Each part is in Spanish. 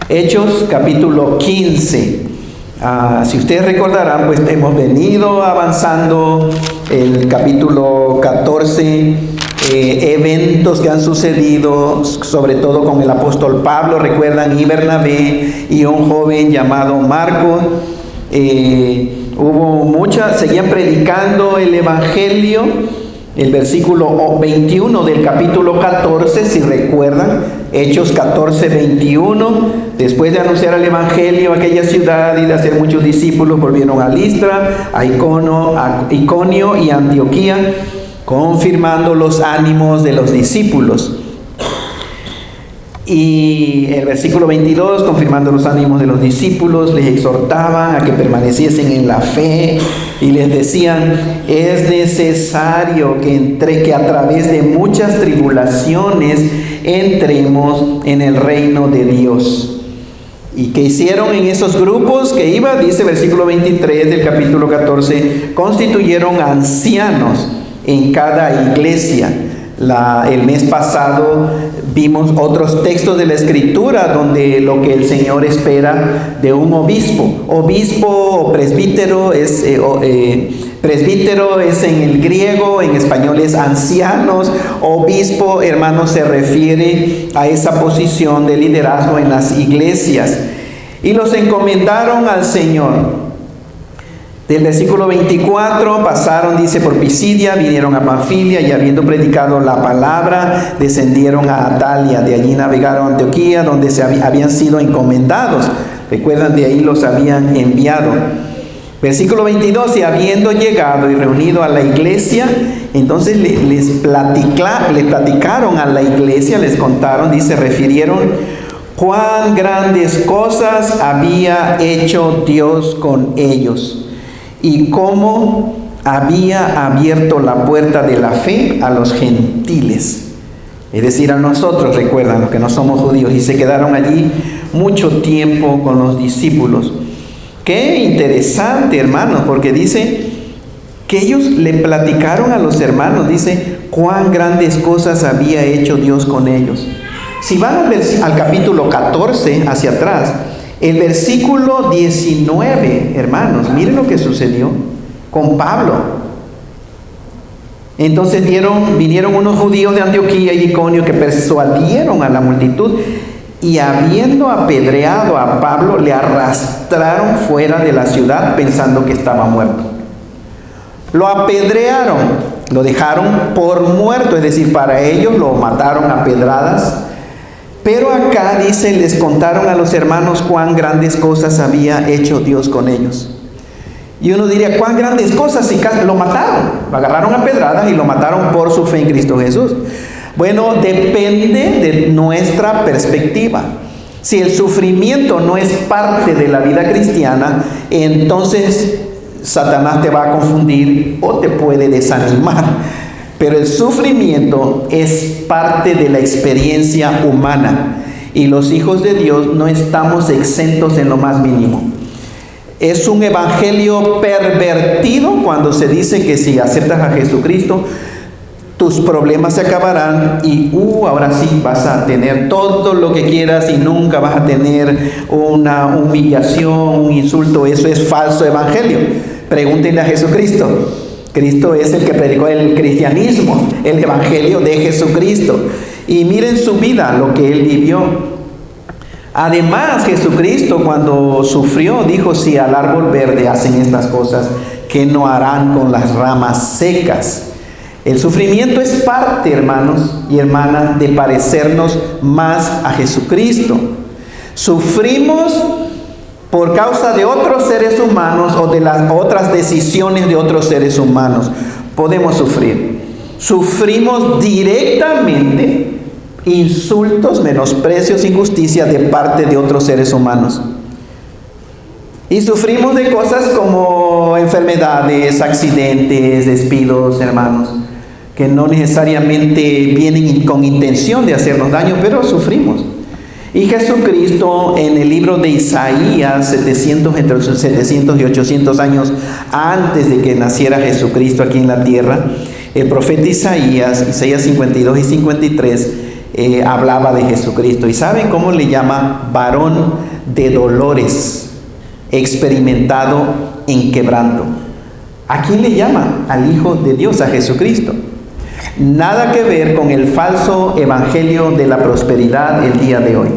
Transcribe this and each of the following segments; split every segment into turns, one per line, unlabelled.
Hechos capítulo 15. Si ustedes recordarán, pues hemos venido avanzando el capítulo 14, eventos que han sucedido, sobre todo con el apóstol Pablo, recuerdan, y Bernabé, y un joven llamado Marcos. Seguían predicando el evangelio. El versículo 21 del capítulo 14, si recuerdan, Hechos 14, 21, después de anunciar el evangelio a aquella ciudad y de hacer muchos discípulos, volvieron a Listra, a Iconio y Antioquía, confirmando los ánimos de los discípulos. Y el versículo 22, confirmando los ánimos de los discípulos, les exhortaban a que permaneciesen en la fe y les decían: es necesario que a través de muchas tribulaciones entremos en el reino de Dios. ¿Y qué hicieron en esos grupos que iba? Dice versículo 23 del capítulo 14, constituyeron ancianos en cada iglesia. El mes pasado vimos otros textos de la Escritura donde lo que el Señor espera de un obispo. Obispo o presbítero presbítero es en el griego, en español es ancianos. Obispo, hermanos, se refiere a esa posición de liderazgo en las iglesias. Y los encomendaron al Señor. Del versículo 24 pasaron, dice, por Pisidia, vinieron a Panfilia y habiendo predicado la palabra, descendieron a Atalia. De allí navegaron a Antioquía, donde habían sido encomendados. Recuerdan, de ahí los habían enviado. Versículo 22, y habiendo llegado y reunido a la iglesia, entonces les platicaron a la iglesia, les contaron, dice, refirieron cuán grandes cosas había hecho Dios con ellos y cómo había abierto la puerta de la fe a los gentiles, es decir, a nosotros, recuerdan, los que no somos judíos, y se quedaron allí mucho tiempo con los discípulos. Qué interesante, hermanos, porque dice que ellos le platicaron a los hermanos, dice, cuán grandes cosas había hecho Dios con ellos. Si van al capítulo 14, hacia atrás, el versículo 19, hermanos, miren lo que sucedió con Pablo. Entonces vinieron unos judíos de Antioquía y Iconio que persuadieron a la multitud, y habiendo apedreado a Pablo, le arrastraron fuera de la ciudad pensando que estaba muerto. Lo apedrearon, lo dejaron por muerto, es decir, para ellos lo mataron a pedradas. Pero acá dice, les contaron a los hermanos cuán grandes cosas había hecho Dios con ellos. Y uno diría, cuán grandes cosas, si lo mataron, lo agarraron a pedradas y lo mataron por su fe en Cristo Jesús. Bueno, depende de nuestra perspectiva. Si el sufrimiento no es parte de la vida cristiana, entonces Satanás te va a confundir o te puede desanimar. Pero el sufrimiento es parte de la experiencia humana y los hijos de Dios no estamos exentos en lo más mínimo. Es un evangelio pervertido cuando se dice que si aceptas a Jesucristo, tus problemas se acabarán y ahora sí vas a tener todo lo que quieras y nunca vas a tener una humillación, un insulto. Eso es falso evangelio. Pregúntenle a Jesucristo. Cristo es el que predicó el cristianismo, el evangelio de Jesucristo. Y miren su vida, lo que él vivió. Además, Jesucristo cuando sufrió dijo, si al árbol verde hacen estas cosas, ¿qué no harán con las ramas secas? El sufrimiento es parte, hermanos y hermanas, de parecernos más a Jesucristo. Sufrimos por causa de otros seres humanos o de las otras decisiones de otros seres humanos. Podemos sufrir. Sufrimos directamente insultos, menosprecios, injusticias de parte de otros seres humanos. Y sufrimos de cosas como enfermedades, accidentes, despidos, hermanos, que no necesariamente vienen con intención de hacernos daño, pero sufrimos. Y Jesucristo en el libro de Isaías, entre 700 y 800 años antes de que naciera Jesucristo aquí en la tierra, el profeta Isaías 52 y 53, hablaba de Jesucristo. ¿Y saben cómo le llama? Varón de dolores, experimentado en quebranto. ¿A quién le llama? Al Hijo de Dios, a Jesucristo. Nada que ver con el falso evangelio de la prosperidad el día de hoy,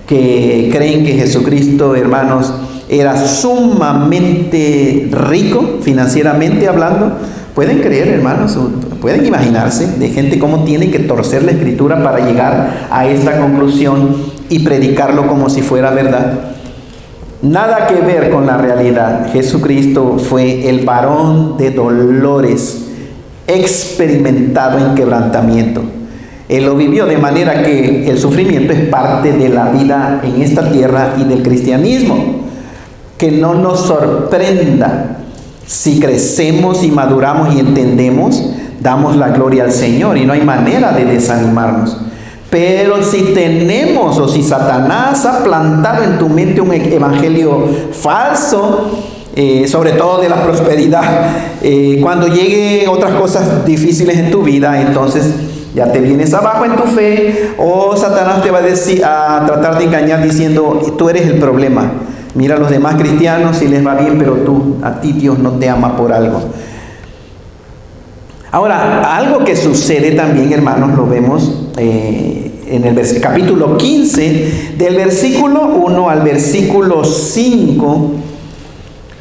que creen que Jesucristo, hermanos, era sumamente rico financieramente hablando. Pueden creer, hermanos, pueden imaginarse de gente cómo tiene que torcer la escritura para llegar a esta conclusión y predicarlo como si fuera verdad. Nada que ver con la realidad. Jesucristo fue el varón de dolores, experimentado en quebrantamiento. Él lo vivió, de manera que el sufrimiento es parte de la vida en esta tierra y del cristianismo. Que no nos sorprenda si crecemos y maduramos y entendemos, damos la gloria al Señor y no hay manera de desanimarnos. Pero si tenemos o si Satanás ha plantado en tu mente un evangelio falso, sobre todo de la prosperidad, cuando lleguen otras cosas difíciles en tu vida, entonces ya te vienes abajo en tu fe, o Satanás te va a tratar de engañar diciendo, tú eres el problema. Mira a los demás cristianos si les va bien, pero a ti Dios no te ama por algo. Ahora, algo que sucede también, hermanos, lo vemos en el capítulo 15, del versículo 1 al versículo 5,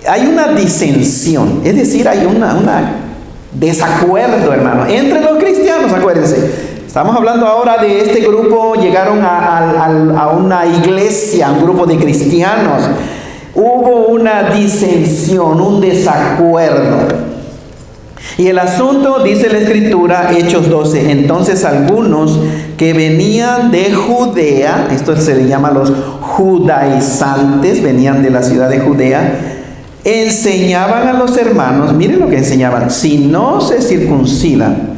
hay una disensión, es decir, hay una desacuerdo, hermano, entre los cristianos. Acuérdense, estamos hablando ahora de este grupo, llegaron a una iglesia, un grupo de cristianos, hubo una disensión, un desacuerdo. Y el asunto, dice la escritura, Hechos 12, entonces algunos que venían de Judea, esto se le llama los judaizantes, venían de la ciudad de Judea, enseñaban a los hermanos, miren lo que enseñaban, si no se circuncidan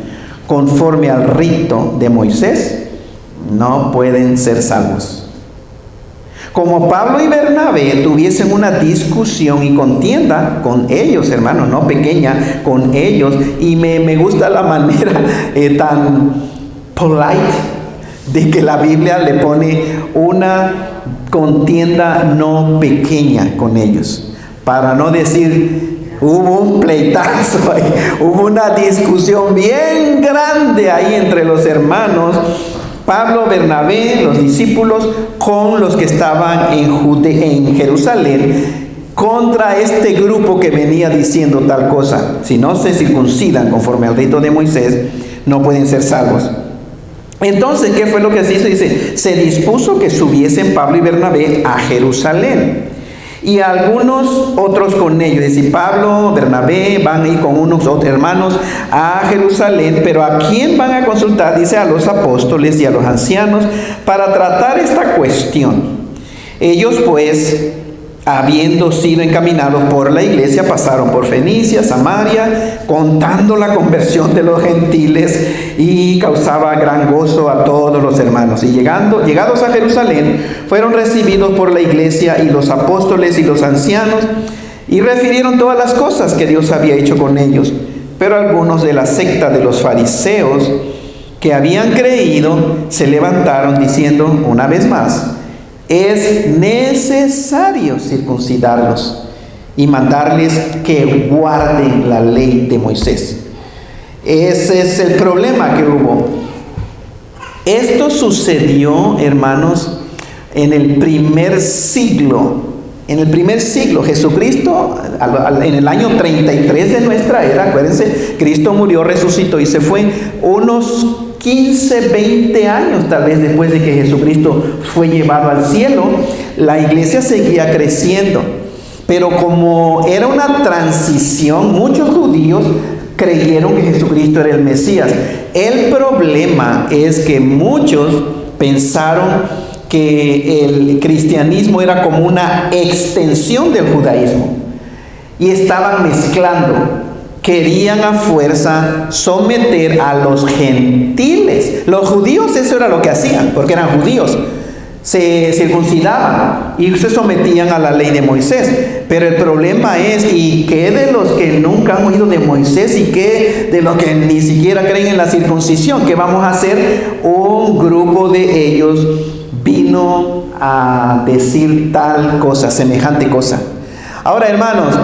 conforme al rito de Moisés, no pueden ser salvos. Como Pablo y Bernabé tuviesen una discusión y contienda con ellos, hermanos, no pequeña, con ellos, y me gusta la manera tan polite de que la Biblia le pone una contienda no pequeña con ellos, para no decir hubo un pleitazo ahí, hubo una discusión bien grande ahí entre los hermanos Pablo, Bernabé, los discípulos, con los que estaban en Jerusalén, contra este grupo que venía diciendo tal cosa. Si no se circuncidan conforme al rito de Moisés, no pueden ser salvos. Entonces, ¿qué fue lo que se hizo? Dice, se dispuso que subiesen Pablo y Bernabé a Jerusalén, y algunos otros con ellos. Dice, Pablo, Bernabé van a ir con unos otros hermanos a Jerusalén, pero ¿a quién van a consultar? Dice, a los apóstoles y a los ancianos, para tratar esta cuestión. Ellos pues, habiendo sido encaminados por la iglesia, pasaron por Fenicia, Samaria, contando la conversión de los gentiles, y causaba gran gozo a todos los hermanos. Y llegados a Jerusalén, fueron recibidos por la iglesia y los apóstoles y los ancianos, y refirieron todas las cosas que Dios había hecho con ellos. Pero algunos de la secta de los fariseos que habían creído se levantaron diciendo una vez más, es necesario circuncidarlos y mandarles que guarden la ley de Moisés. Ese es el problema que hubo. Esto sucedió, hermanos, en el primer siglo. En el primer siglo, Jesucristo, en el año 33 de nuestra era, acuérdense, Cristo murió, resucitó y se fue unos 15, 20 años tal vez después de que Jesucristo fue llevado al cielo. La iglesia seguía creciendo, pero como era una transición, muchos judíos creyeron que Jesucristo era el Mesías. El problema es que muchos pensaron que el cristianismo era como una extensión del judaísmo y estaban mezclando. Querían a fuerza someter a los gentiles. Los judíos eso era lo que hacían, porque eran judíos. se circuncidaban y se sometían a la ley de Moisés. Pero el problema es, ¿y qué de los que nunca han oído de Moisés? ¿Y qué de los que ni siquiera creen en la circuncisión? ¿Qué vamos a hacer? Un grupo de ellos vino a decir tal cosa, semejante cosa. Ahora, hermanos,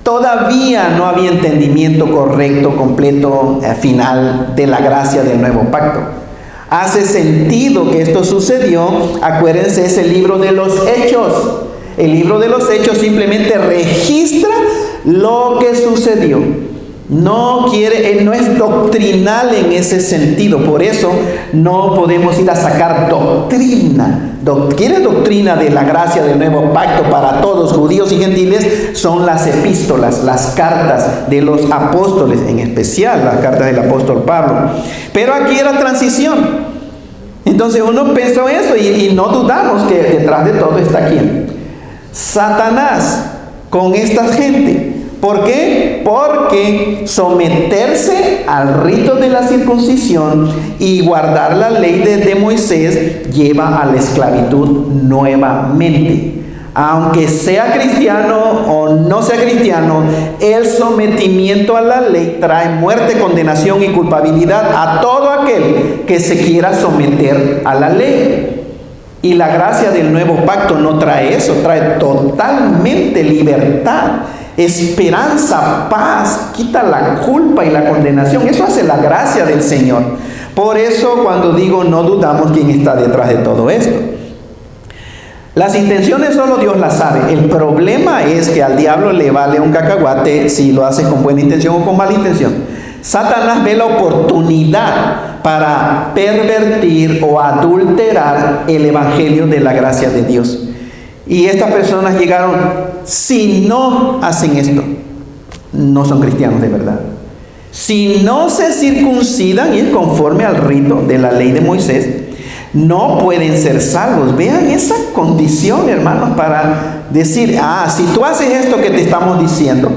todavía no había entendimiento correcto, completo, final de la gracia del nuevo pacto. Hace sentido que esto sucedió. Acuérdense, es el libro de los Hechos. El libro de los Hechos simplemente registra lo que sucedió. No es doctrinal en ese sentido. Por eso no podemos ir a sacar doctrina. ¿Quiere doctrina de la gracia del nuevo pacto para todos, judíos y gentiles? Son las epístolas, las cartas de los apóstoles, en especial las cartas del apóstol Pablo. Pero aquí era transición. Entonces uno pensó eso y no dudamos que detrás de todo está ¿quién? Satanás con esta gente. ¿Por qué? Porque someterse al rito de la circuncisión y guardar la ley de Moisés lleva a la esclavitud nuevamente. Aunque sea cristiano o no sea cristiano, el sometimiento a la ley trae muerte, condenación y culpabilidad a todo aquel que se quiera someter a la ley. Y la gracia del nuevo pacto no trae eso, trae totalmente libertad, esperanza, paz, quita la culpa y la condenación. Eso hace la gracia del Señor. Por eso cuando digo no dudamos quién está detrás de todo esto. Las intenciones solo Dios las sabe. El problema es que al diablo le vale un cacahuate si lo haces con buena intención o con mala intención. Satanás ve la oportunidad para pervertir o adulterar el evangelio de la gracia de Dios. Y estas personas llegaron, si no hacen esto, no son cristianos de verdad. Si no se circuncidan y es conforme al rito de la ley de Moisés, no pueden ser salvos. Vean esa condición, hermanos, para decir, si tú haces esto que te estamos diciendo,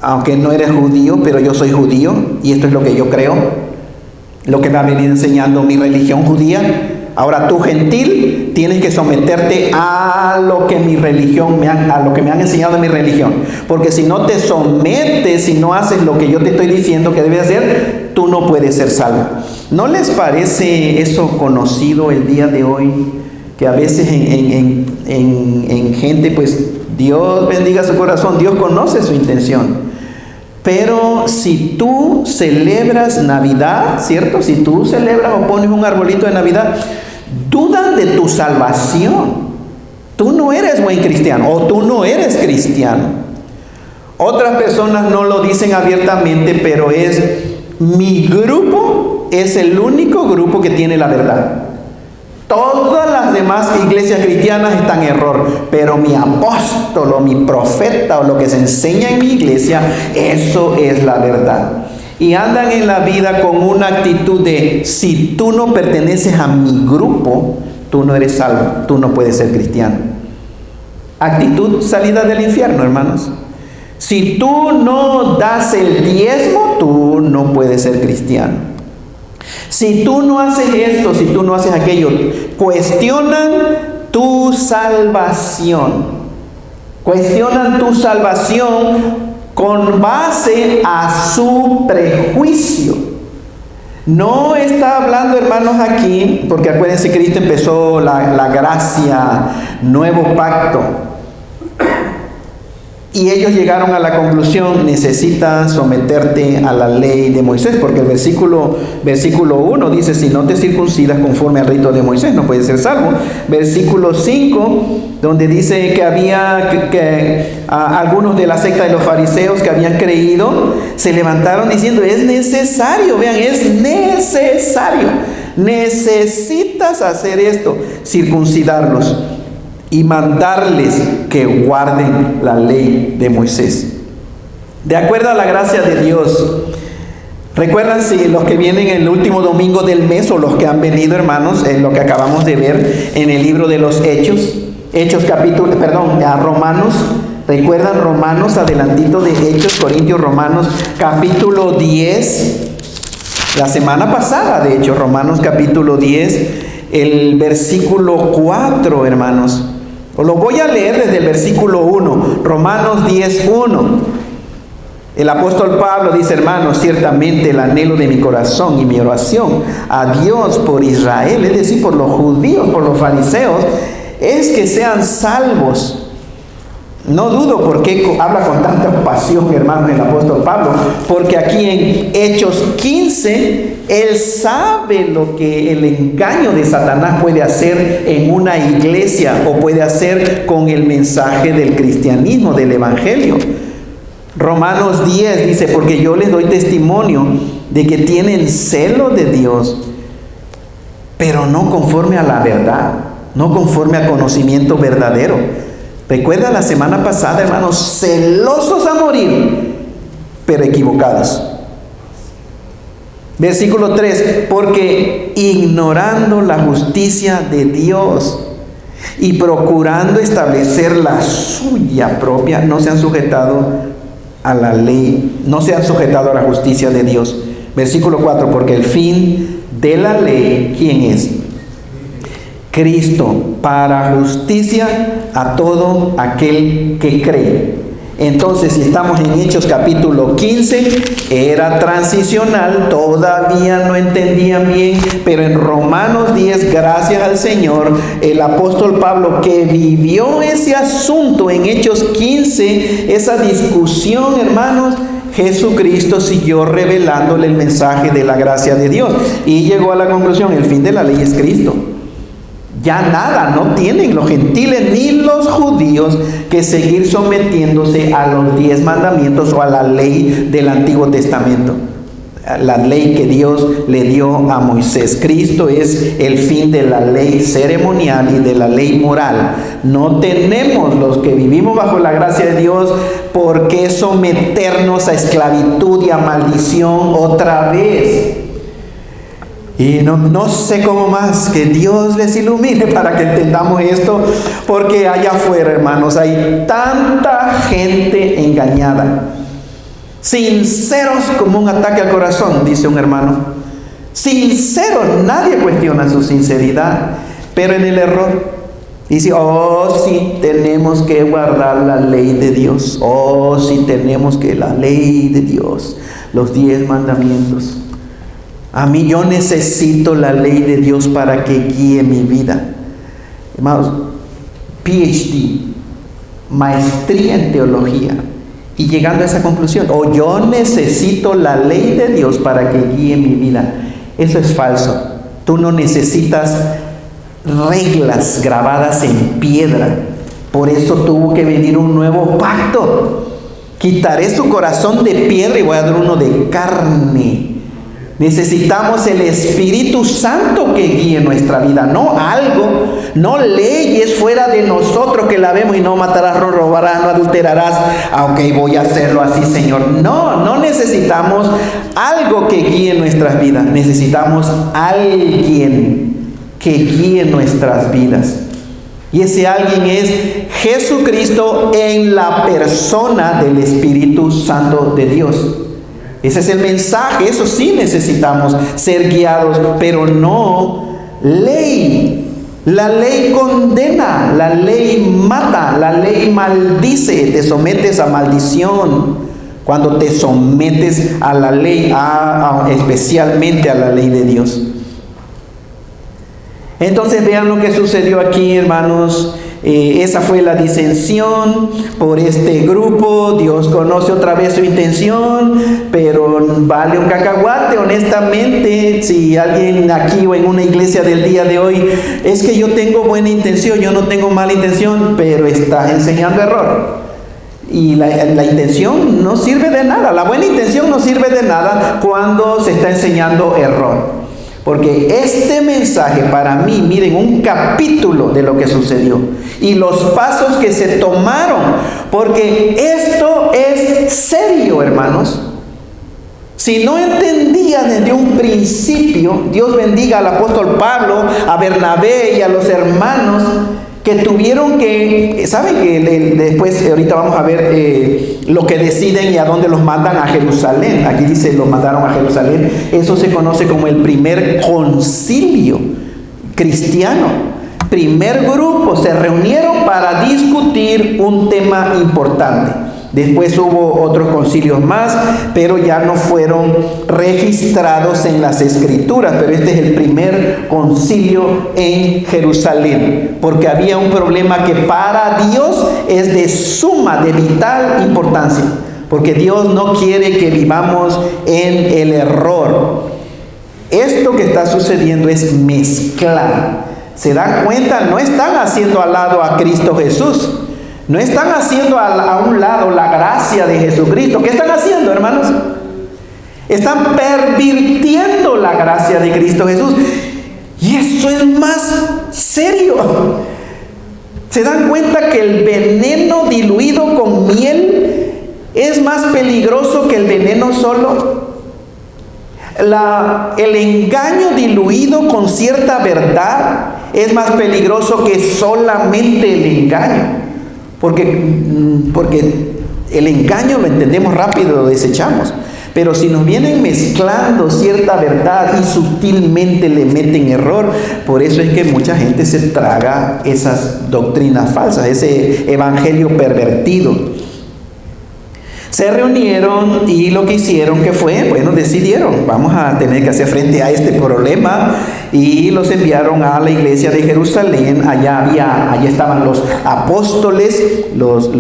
aunque no eres judío, pero yo soy judío y esto es lo que yo creo, lo que me ha venido enseñando mi religión judía. Ahora tú, gentil, tienes que someterte a lo que mi religión a lo que me han enseñado de mi religión. Porque si no te sometes, si no haces lo que yo te estoy diciendo que debes hacer, tú no puedes ser salvo. ¿No les parece eso conocido el día de hoy? Que a veces en gente, pues Dios bendiga su corazón, Dios conoce su intención. Pero si tú celebras Navidad, ¿cierto? Si tú celebras o pones un arbolito de Navidad, dudan de tu salvación. Tú no eres buen cristiano o tú no eres cristiano. Otras personas no lo dicen abiertamente, pero mi grupo es el único grupo que tiene la verdad. Todas las demás iglesias cristianas están en error, pero mi apóstol o mi profeta o lo que se enseña en mi iglesia, eso es la verdad. Y andan en la vida con una actitud de, si tú no perteneces a mi grupo, tú no eres salvo, tú no puedes ser cristiano. Actitud salida del infierno, hermanos. Si tú no das el diezmo, tú no puedes ser cristiano. Si tú no haces esto, si tú no haces aquello, cuestionan tu salvación. Cuestionan tu salvación con base a su prejuicio. No está hablando, hermanos, aquí, porque acuérdense, Cristo empezó la gracia, nuevo pacto. Y ellos llegaron a la conclusión, necesitas someterte a la ley de Moisés, porque el versículo 1 dice, si no te circuncidas conforme al rito de Moisés, no puedes ser salvo. Versículo 5, donde dice que había algunos de la secta de los fariseos que habían creído, se levantaron diciendo, es necesario, vean, es necesario, necesitas hacer esto, circuncidarlos y mandarles que guarden la ley de Moisés. De acuerdo a la gracia de Dios, recuerdan, si los que vienen el último domingo del mes o los que han venido, hermanos, en lo que acabamos de ver en el libro de los Romanos, recuerdan Romanos, adelantito de Hechos, Corintios, Romanos, capítulo 10, la semana pasada, de hecho, Romanos capítulo 10, el versículo 4, hermanos. Os lo voy a leer desde el versículo 1, Romanos 10:1. El apóstol Pablo dice: hermanos, ciertamente el anhelo de mi corazón y mi oración a Dios por Israel, es decir, por los judíos, por los fariseos, es que sean salvos. No dudo por qué habla con tanta pasión, hermanos, el apóstol Pablo, porque aquí en Hechos 15, él sabe lo que el engaño de Satanás puede hacer en una iglesia o puede hacer con el mensaje del cristianismo, del evangelio. Romanos 10 dice: porque yo les doy testimonio de que tienen celo de Dios, pero no conforme a la verdad, no conforme al conocimiento verdadero. Recuerda la semana pasada, hermanos, celosos a morir, pero equivocados. Versículo 3, porque ignorando la justicia de Dios y procurando establecer la suya propia, no se han sujetado a la ley, no se han sujetado a la justicia de Dios. Versículo 4, porque el fin de la ley, ¿quién es? Cristo, para justicia a todo aquel que cree. Entonces, si estamos en Hechos capítulo 15, era transicional, todavía no entendían bien, pero en Romanos 10, gracias al Señor, el apóstol Pablo, que vivió ese asunto en Hechos 15, esa discusión, hermanos, Jesucristo siguió revelándole el mensaje de la gracia de Dios y llegó a la conclusión: el fin de la ley es Cristo. Ya nada, no tienen los gentiles ni los judíos que seguir sometiéndose a los 10 mandamientos o a la ley del Antiguo Testamento. La ley que Dios le dio a Moisés. Cristo es el fin de la ley ceremonial y de la ley moral. No tenemos, los que vivimos bajo la gracia de Dios, por qué someternos a esclavitud y a maldición otra vez. Y no sé cómo más, que Dios les ilumine para que entendamos esto, porque allá afuera, hermanos, hay tanta gente engañada, sinceros como un ataque al corazón, dice un hermano. Sinceros, nadie cuestiona su sinceridad, pero en el error dice: oh, sí, tenemos que guardar la ley de Dios. Oh, sí, tenemos que la ley de Dios, los 10 mandamientos. A mí, yo necesito la ley de Dios para que guíe mi vida. Hermanos, PhD, maestría en teología, y llegando a esa conclusión: oh, yo necesito la ley de Dios para que guíe mi vida. Eso es falso. Tú no necesitas reglas grabadas en piedra. Por eso tuvo que venir un nuevo pacto. Quitaré su corazón de piedra y voy a dar uno de carne. Necesitamos el Espíritu Santo que guíe nuestra vida, no algo, no leyes fuera de nosotros que la vemos: y no matarás, no robarás, no adulterarás. Ok, voy a hacerlo así, Señor. No necesitamos algo que guíe nuestras vidas. Necesitamos alguien que guíe nuestras vidas. Y ese alguien es Jesucristo en la persona del Espíritu Santo de Dios. Ese es el mensaje. Eso sí necesitamos ser guiados, pero no ley. La ley condena, la ley mata, la ley maldice. Te sometes a maldición cuando te sometes a la ley, especialmente a la ley de Dios. Entonces vean lo que sucedió aquí, hermanos. Esa fue la disensión por este grupo. Dios conoce otra vez su intención, pero vale un cacahuate, honestamente. Si alguien aquí o en una iglesia del día de hoy: es que yo tengo buena intención, yo no tengo mala intención, pero estás enseñando error. Y la intención no sirve de nada. La buena intención no sirve de nada cuando se está enseñando error. Porque este mensaje, para mí, miren, un capítulo de lo que sucedió y los pasos que se tomaron, porque esto es serio, hermanos. Si no entendía desde un principio, Dios bendiga al apóstol Pablo, a Bernabé y a los hermanos que tuvieron que, ¿saben que después, ahorita vamos a ver lo que deciden y a dónde los mandan? A Jerusalén. Aquí dice, los mandaron a Jerusalén. Eso se conoce como el primer concilio. cristiano. Primer grupo se reunieron para discutir un tema importante. Después hubo otros concilios más, pero ya no fueron registrados en las escrituras. Pero este es el primer concilio en Jerusalén, porque había un problema que para Dios es de suma, de vital importancia, porque Dios no quiere que vivamos en el error. Esto que está sucediendo es mezclar. ¿Se dan cuenta? No están haciendo al lado a Cristo Jesús. No están haciendo a un lado la gracia de Jesucristo. ¿Qué están haciendo, hermanos? Están pervirtiendo la gracia de Cristo Jesús. Y eso es más serio. ¿Se dan cuenta que el veneno diluido con miel es más peligroso que el veneno solo? El engaño diluido con cierta verdad es más peligroso que solamente el engaño. Porque el engaño lo entendemos rápido, lo desechamos. Pero si nos vienen mezclando cierta verdad y sutilmente le meten error, por eso es que mucha gente se traga esas doctrinas falsas, ese evangelio pervertido. Se reunieron y lo que hicieron que fue, bueno, decidieron, vamos a tener que hacer frente a este problema, y los enviaron a la iglesia de Jerusalén. Allá estaban los apóstoles, los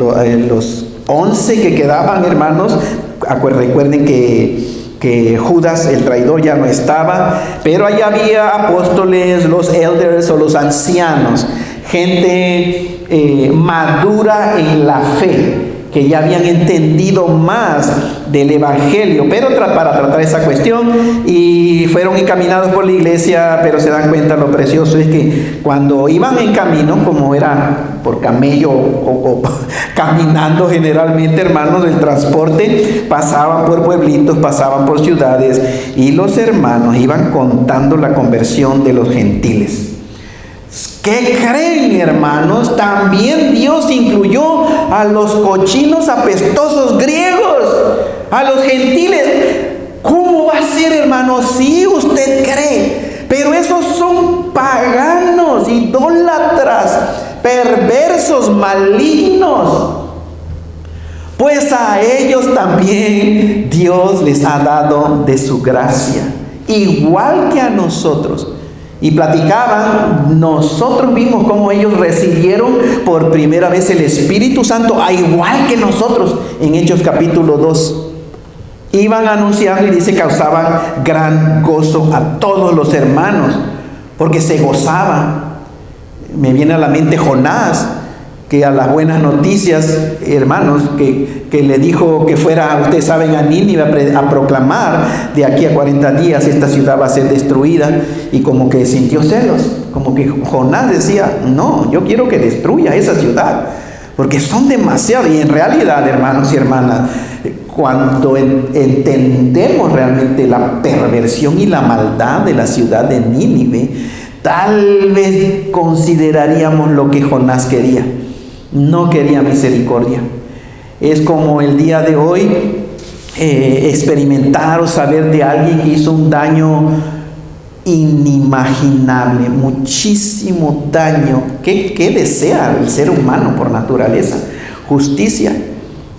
11 que quedaban, hermanos. Recuerden que Judas, el traidor, ya no estaba, pero allá había apóstoles, los elders o los ancianos, gente madura en la fe, que ya habían entendido más del evangelio, pero para tratar esa cuestión, y fueron encaminados por la iglesia. Pero se dan cuenta, lo precioso es que cuando iban en camino, como era por camello o caminando generalmente, hermanos, el transporte, pasaban por pueblitos, pasaban por ciudades, y los hermanos iban contando la conversión de los gentiles. ¿Qué creen, hermanos? También Dios incluyó a los cochinos apestosos griegos, a los gentiles. ¿Cómo va a ser, hermanos? Sí, usted cree, pero esos son paganos, idólatras, perversos, malignos. Pues a ellos también Dios les ha dado de su gracia, igual que a nosotros. Y platicaban, nosotros vimos cómo ellos recibieron por primera vez el Espíritu Santo, a igual que nosotros, en Hechos capítulo 2. Iban anunciando, y dice, causaban gran gozo a todos los hermanos, porque se gozaban. Me viene a la mente Jonás, que a las buenas noticias, hermanos, que le dijo que fuera, ustedes saben, a Nínive a proclamar, de aquí a 40 días esta ciudad va a ser destruida, y como que sintió celos, como que Jonás decía, no, yo quiero que destruya esa ciudad, porque son demasiados. Y en realidad, hermanos y hermanas, cuando entendemos realmente la perversión y la maldad de la ciudad de Nínive, tal vez consideraríamos lo que Jonás quería. No quería misericordia. Es como el día de hoy experimentar o saber de alguien que hizo un daño inimaginable, muchísimo daño. ¿Qué desea el ser humano por naturaleza? Justicia.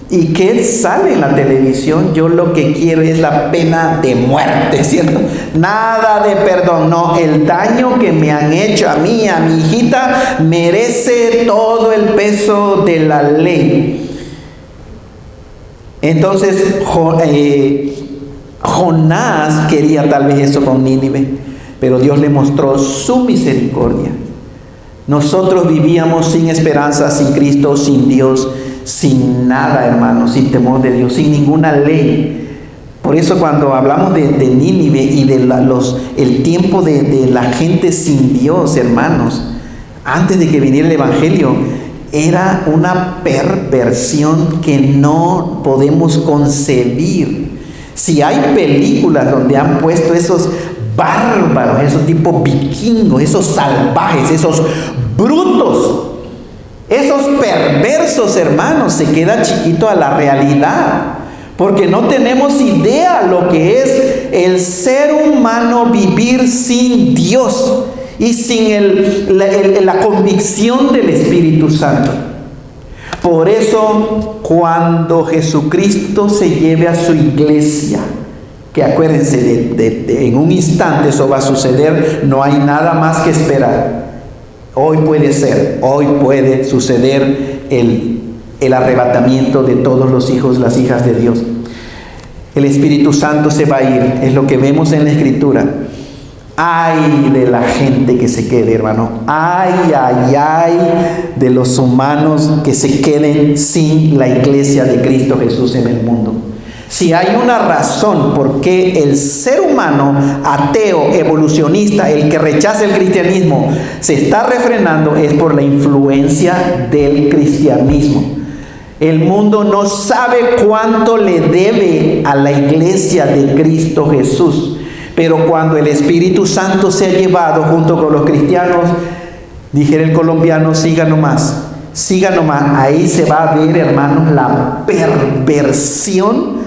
¿Y qué sale en la televisión? Yo lo que quiero es la pena de muerte, ¿cierto? Nada de perdón, no. El daño que me han hecho a mí, a mi hijita, merece todo el peso de la ley. Entonces, Jonás quería tal vez eso con Nínive, pero Dios le mostró su misericordia. Nosotros vivíamos sin esperanza, sin Cristo, sin Dios, sin nada, hermanos, sin temor de Dios, sin ninguna ley. Por eso cuando hablamos de Nínive y de el tiempo de la gente sin Dios, hermanos, antes de que viniera el evangelio, era una perversión que no podemos concebir. Si hay películas donde han puesto esos bárbaros, esos tipos vikingos, esos salvajes, esos brutos, esos perversos, hermanos, se queda chiquito a la realidad, porque no tenemos idea lo que es el ser humano vivir sin Dios y sin la convicción del Espíritu Santo. Por eso, cuando Jesucristo se lleve a su iglesia, que acuérdense, en un instante eso va a suceder, no hay nada más que esperar. Hoy puede ser, hoy puede suceder el arrebatamiento de todos los hijos, las hijas de Dios. El Espíritu Santo se va a ir, es lo que vemos en la Escritura. Ay de la gente que se quede, hermano. Ay, ay, ay de los humanos que se queden sin la iglesia de Cristo Jesús en el mundo. Si hay una razón por qué el ser humano ateo, evolucionista, el que rechaza el cristianismo, se está refrenando, es por la influencia del cristianismo. El mundo no sabe cuánto le debe a la iglesia de Cristo Jesús. Pero cuando el Espíritu Santo se ha llevado junto con los cristianos, dijera el colombiano, siga nomás, ahí se va a ver, hermanos, la perversión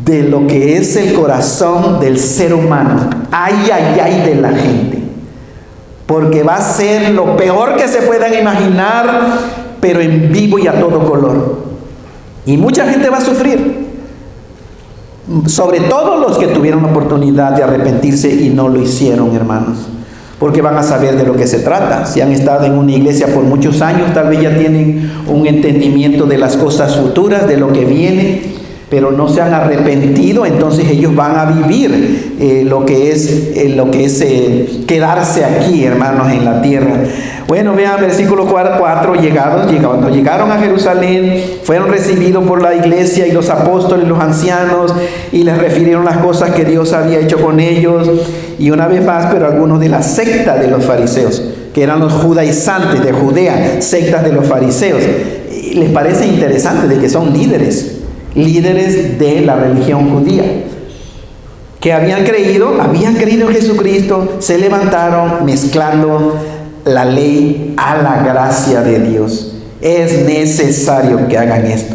de lo que es el corazón del ser humano. Ay, ay, ay de la gente. Porque va a ser lo peor que se puedan imaginar, pero en vivo y a todo color. Y mucha gente va a sufrir. Sobre todo los que tuvieron oportunidad de arrepentirse y no lo hicieron, hermanos. Porque van a saber de lo que se trata. Si han estado en una iglesia por muchos años, tal vez ya tienen un entendimiento de las cosas futuras, de lo que viene, pero no se han arrepentido, entonces ellos van a vivir lo que es quedarse aquí, hermanos, en la tierra. Bueno, vean versículo 4, cuando llegaron a Jerusalén, fueron recibidos por la iglesia y los apóstoles, los ancianos, y les refirieron las cosas que Dios había hecho con ellos. Y una vez más, pero algunos de la secta de los fariseos, que eran los judaizantes de Judea, sectas de los fariseos, les parece interesante de que son líderes de la religión judía, que habían creído en Jesucristo, se levantaron mezclando la ley a la gracia de Dios. Es necesario que hagan esto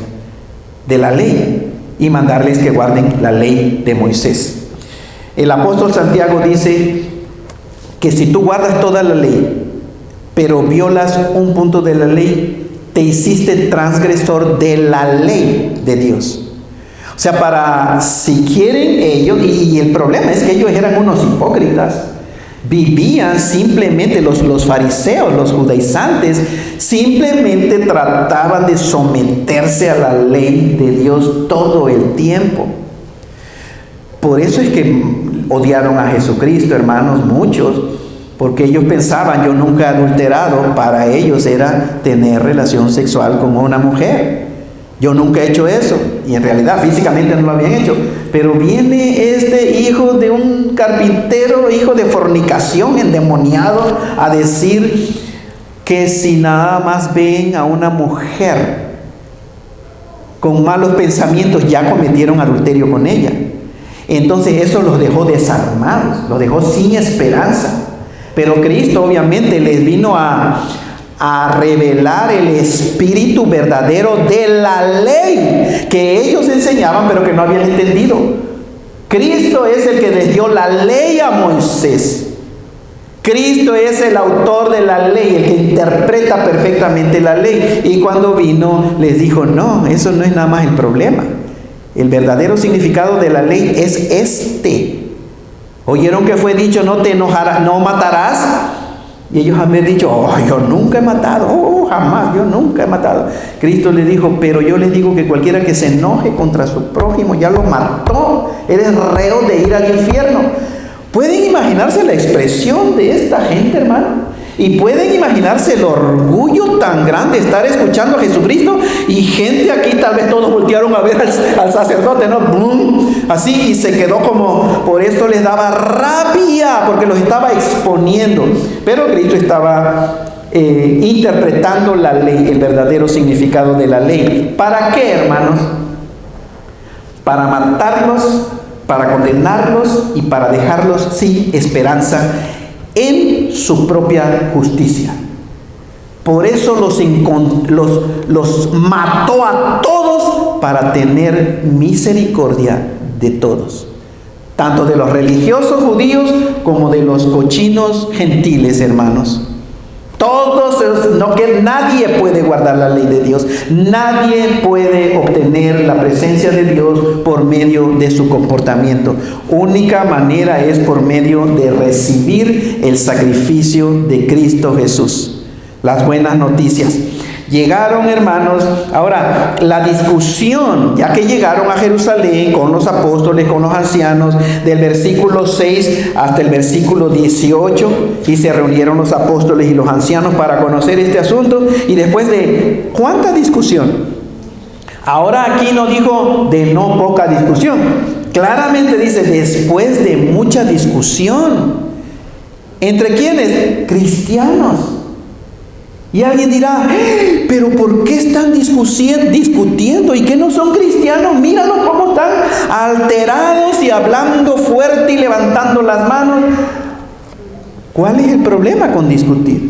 de la ley y mandarles que guarden la ley de Moisés. El apóstol Santiago dice que si tú guardas toda la ley, pero violas un punto de la ley, te hiciste transgresor de la ley de Dios. O sea, si quieren ellos, y el problema es que ellos eran unos hipócritas, vivían simplemente, los fariseos, los judaizantes, simplemente trataban de someterse a la ley de Dios todo el tiempo. Por eso es que odiaron a Jesucristo, hermanos, muchos, porque ellos pensaban, yo nunca he adulterado. Para ellos era tener relación sexual con una mujer. Yo nunca he hecho eso, y en realidad físicamente no lo habían hecho. Pero viene este hijo de un carpintero, hijo de fornicación, endemoniado, a decir que si nada más ven a una mujer con malos pensamientos, ya cometieron adulterio con ella. Entonces eso los dejó desarmados, los dejó sin esperanza. Pero Cristo obviamente les vino a revelar el espíritu verdadero de la ley que ellos enseñaban, pero que no habían entendido. Cristo es el que les dio la ley a Moisés. Cristo es el autor de la ley, el que interpreta perfectamente la ley. Y cuando vino, les dijo, no, eso no es nada más el problema. El verdadero significado de la ley es este. ¿Oyeron que fue dicho, no te enojarás, no matarás? Y ellos han dicho, oh, yo nunca he matado, oh, jamás, yo nunca he matado. Cristo les dijo, pero yo les digo que cualquiera que se enoje contra su prójimo ya lo mató, eres reo de ir al infierno. ¿Pueden imaginarse la expresión de esta gente, hermano? Y pueden imaginarse el orgullo tan grande de estar escuchando a Jesucristo, y gente aquí, tal vez todos voltearon a ver al sacerdote, ¿no? ¡Bum! Así, y se quedó como, por esto les daba rabia, porque los estaba exponiendo. Pero Cristo estaba interpretando la ley, el verdadero significado de la ley. ¿Para qué, hermanos? Para matarlos, para condenarlos y para dejarlos sin esperanza en su propia justicia. Por eso los mató a todos, para tener misericordia de todos. tanto de los religiosos judíos como de los cochinos gentiles, hermanos. Que nadie puede guardar la ley de Dios. Nadie puede obtener la presencia de Dios por medio de su comportamiento. Única manera es por medio de recibir el sacrificio de Cristo Jesús. Las buenas noticias. Llegaron, hermanos, ahora la discusión, ya que llegaron a Jerusalén con los apóstoles, con los ancianos, del versículo 6 hasta el versículo 18, y se reunieron los apóstoles y los ancianos para conocer este asunto, y después de ¿cuánta discusión? Ahora aquí no dijo de no poca discusión, claramente dice después de mucha discusión. ¿Entre quiénes? Cristianos. Y alguien dirá, pero ¿por qué están discutiendo? ¿Y qué no son cristianos? Míralos cómo están alterados y hablando fuerte y levantando las manos. ¿Cuál es el problema con discutir?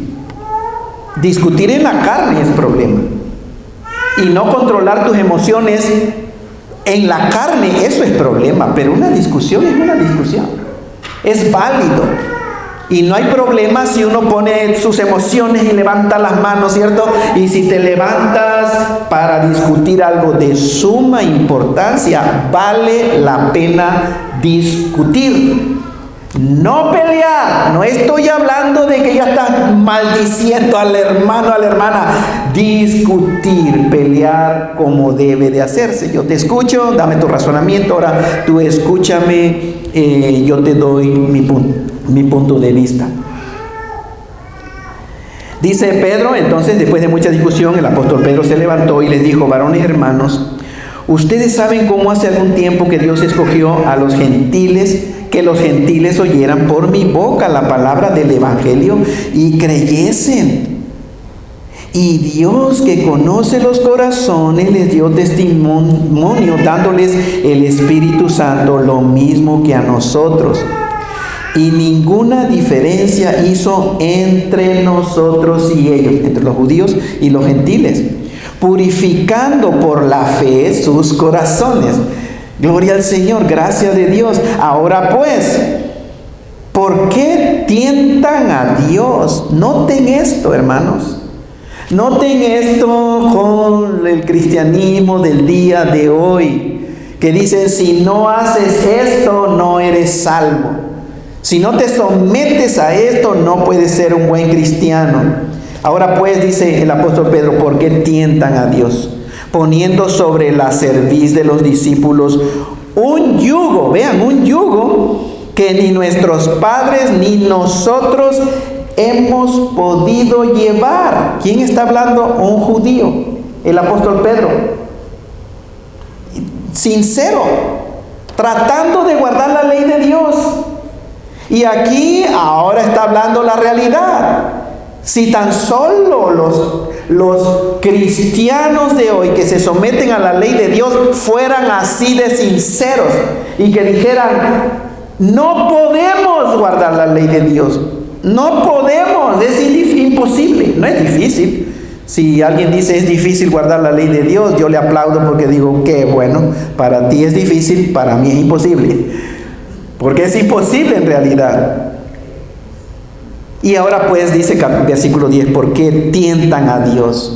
Discutir en la carne es problema. Y no controlar tus emociones en la carne, eso es problema. Pero una discusión es una discusión. Es válido. Y no hay problema si uno pone sus emociones y levanta las manos, ¿cierto? Y si te levantas para discutir algo de suma importancia, vale la pena discutir. No pelear. No estoy hablando de que ya estás maldiciendo al hermano, a la hermana. Discutir, pelear como debe de hacerse. Yo te escucho, dame tu razonamiento. Ahora tú escúchame, yo te doy mi punto de vista. Dice Pedro, entonces después de mucha discusión, el apóstol Pedro se levantó y les dijo: varones hermanos, ustedes saben cómo hace algún tiempo que Dios escogió a los gentiles, que los gentiles oyeran por mi boca la palabra del evangelio y creyesen. Y Dios, que conoce los corazones, les dio testimonio dándoles el Espíritu Santo, lo mismo que a nosotros. Y ninguna diferencia hizo entre nosotros y ellos, entre los judíos y los gentiles, purificando por la fe sus corazones. Gloria al Señor, gracias de Dios. Ahora pues, ¿por qué tientan a Dios? Noten esto, hermanos. Noten esto con el cristianismo del día de hoy, que dicen: si no haces esto, no eres salvo. Si no te sometes a esto, no puedes ser un buen cristiano. Ahora pues, dice el apóstol Pedro, ¿por qué tientan a Dios? Poniendo sobre la cerviz de los discípulos un yugo, vean, un yugo que ni nuestros padres ni nosotros hemos podido llevar. ¿Quién está hablando? Un judío, el apóstol Pedro. Sincero, tratando de guardar la ley de Dios. Y aquí ahora está hablando la realidad. Si tan solo los cristianos de hoy que se someten a la ley de Dios fueran así de sinceros y que dijeran: no podemos guardar la ley de Dios, no podemos, es imposible. No es difícil. Si alguien dice es difícil guardar la ley de Dios, yo le aplaudo, porque digo: qué bueno, para ti es difícil, para mí es imposible. Porque es imposible en realidad. Y ahora pues dice versículo 10, ¿por qué tientan a Dios?